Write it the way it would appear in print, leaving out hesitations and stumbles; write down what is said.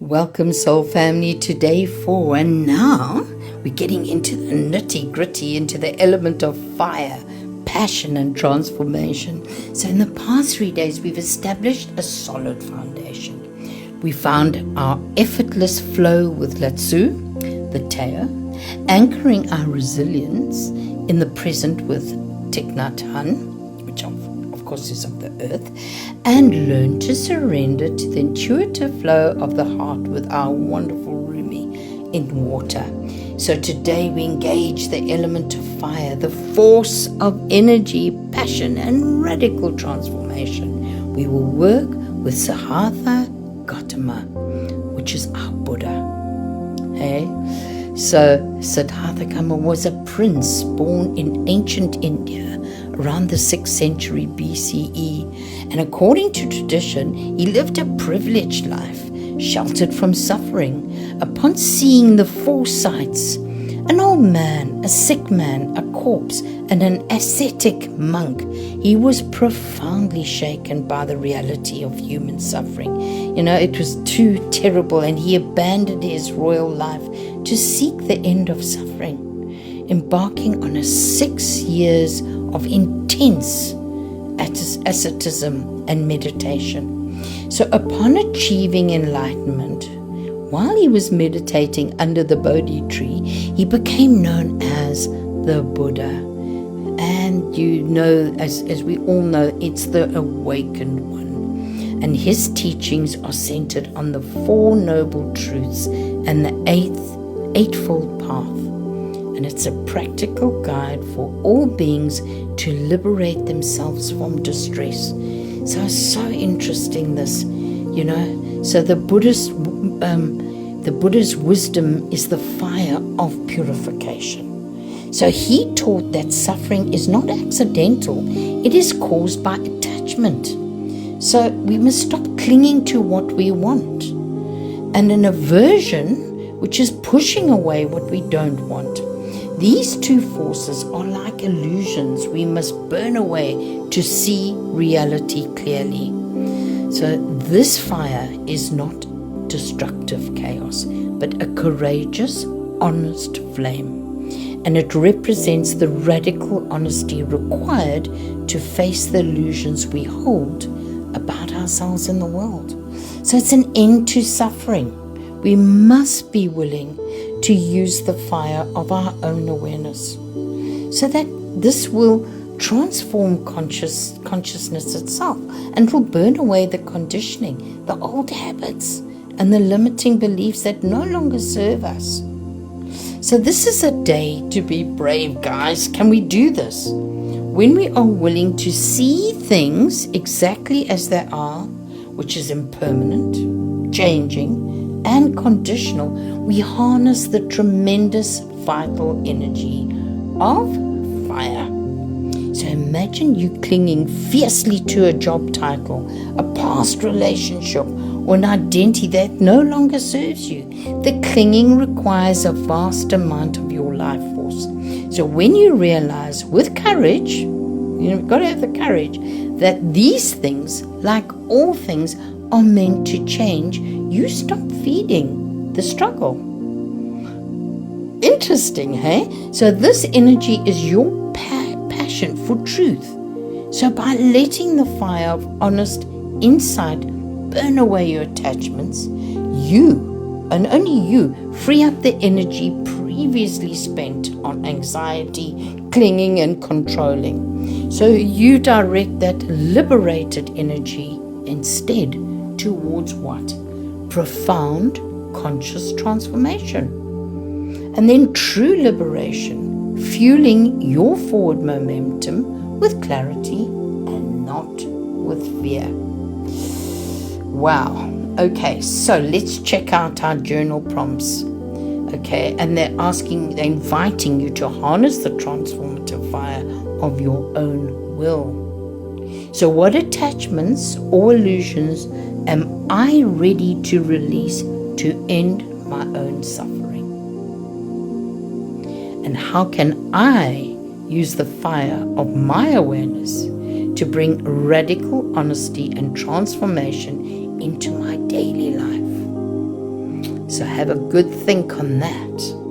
Welcome, soul family, to day 4, and now we're getting into the nitty-gritty, into the element of fire, passion and transformation. So in the past 3 days, we've established a solid foundation. We found our effortless flow with Latsu, the Teo, anchoring our resilience in the present with Thich Nhat Hanh, which of course is of the earth, and learn to surrender to the intuitive flow of the heart with our wonderful Rumi in water. So today we engage the element of fire, the force of energy, passion, and radical transformation. We will work with Siddhartha Gautama, which is our Buddha. Hey? So Siddhartha Gautama was a prince born in ancient India around the 6th century BCE, and according to tradition, he lived a privileged life, sheltered from suffering. Upon seeing the four sights, an old man, a sick man, a corpse, and an ascetic monk, he was profoundly shaken by the reality of human suffering. It was too terrible, and he abandoned his royal life to seek the end of suffering, embarking on a 6 years of intense asceticism and meditation. So upon achieving enlightenment, while he was meditating under the Bodhi tree, he became known as the Buddha. And as we all know, it's the awakened one. And his teachings are centered on the Four Noble Truths and the Eightfold Path. And it's a practical guide for all beings to liberate themselves from distress. So it's so interesting, this, So the Buddha's wisdom is the fire of purification. So he taught that suffering is not accidental, it is caused by attachment. So we must stop clinging to what we want, and an aversion, which is pushing away what we don't want. These two forces are like illusions we must burn away to see reality clearly. So this fire is not destructive chaos, but a courageous, honest flame. And it represents the radical honesty required to face the illusions we hold about ourselves and the world. So it's an end to suffering. We must be willing to use the fire of our own awareness, so that this will transform consciousness itself, and will burn away the conditioning, the old habits, and the limiting beliefs that no longer serve us. So this is a day to be brave, guys. Can we do this? When we are willing to see things exactly as they are, which is impermanent, changing, and conditional, we harness the tremendous vital energy of fire. So imagine you clinging fiercely to a job title, a past relationship, or an identity that no longer serves you. The clinging requires a vast amount of your life force. So when you realize with courage, you've got to have the courage, that these things, like all things, are meant to change, you stop feeding the struggle. Interesting, hey? So this energy is your passion for truth. So by letting the fire of honest insight burn away your attachments, you, and only you, free up the energy previously spent on anxiety, clinging, and controlling. So you direct that liberated energy instead towards what? Profound conscious transformation. And then true liberation, fueling your forward momentum with clarity and not with fear. Wow. Okay, so let's check out our journal prompts. Okay, and they're inviting you to harness the transformative fire of your own will. So what attachments or illusions am I ready to release to end my own suffering? And how can I use the fire of my awareness to bring radical honesty and transformation into my daily life? So have a good think on that.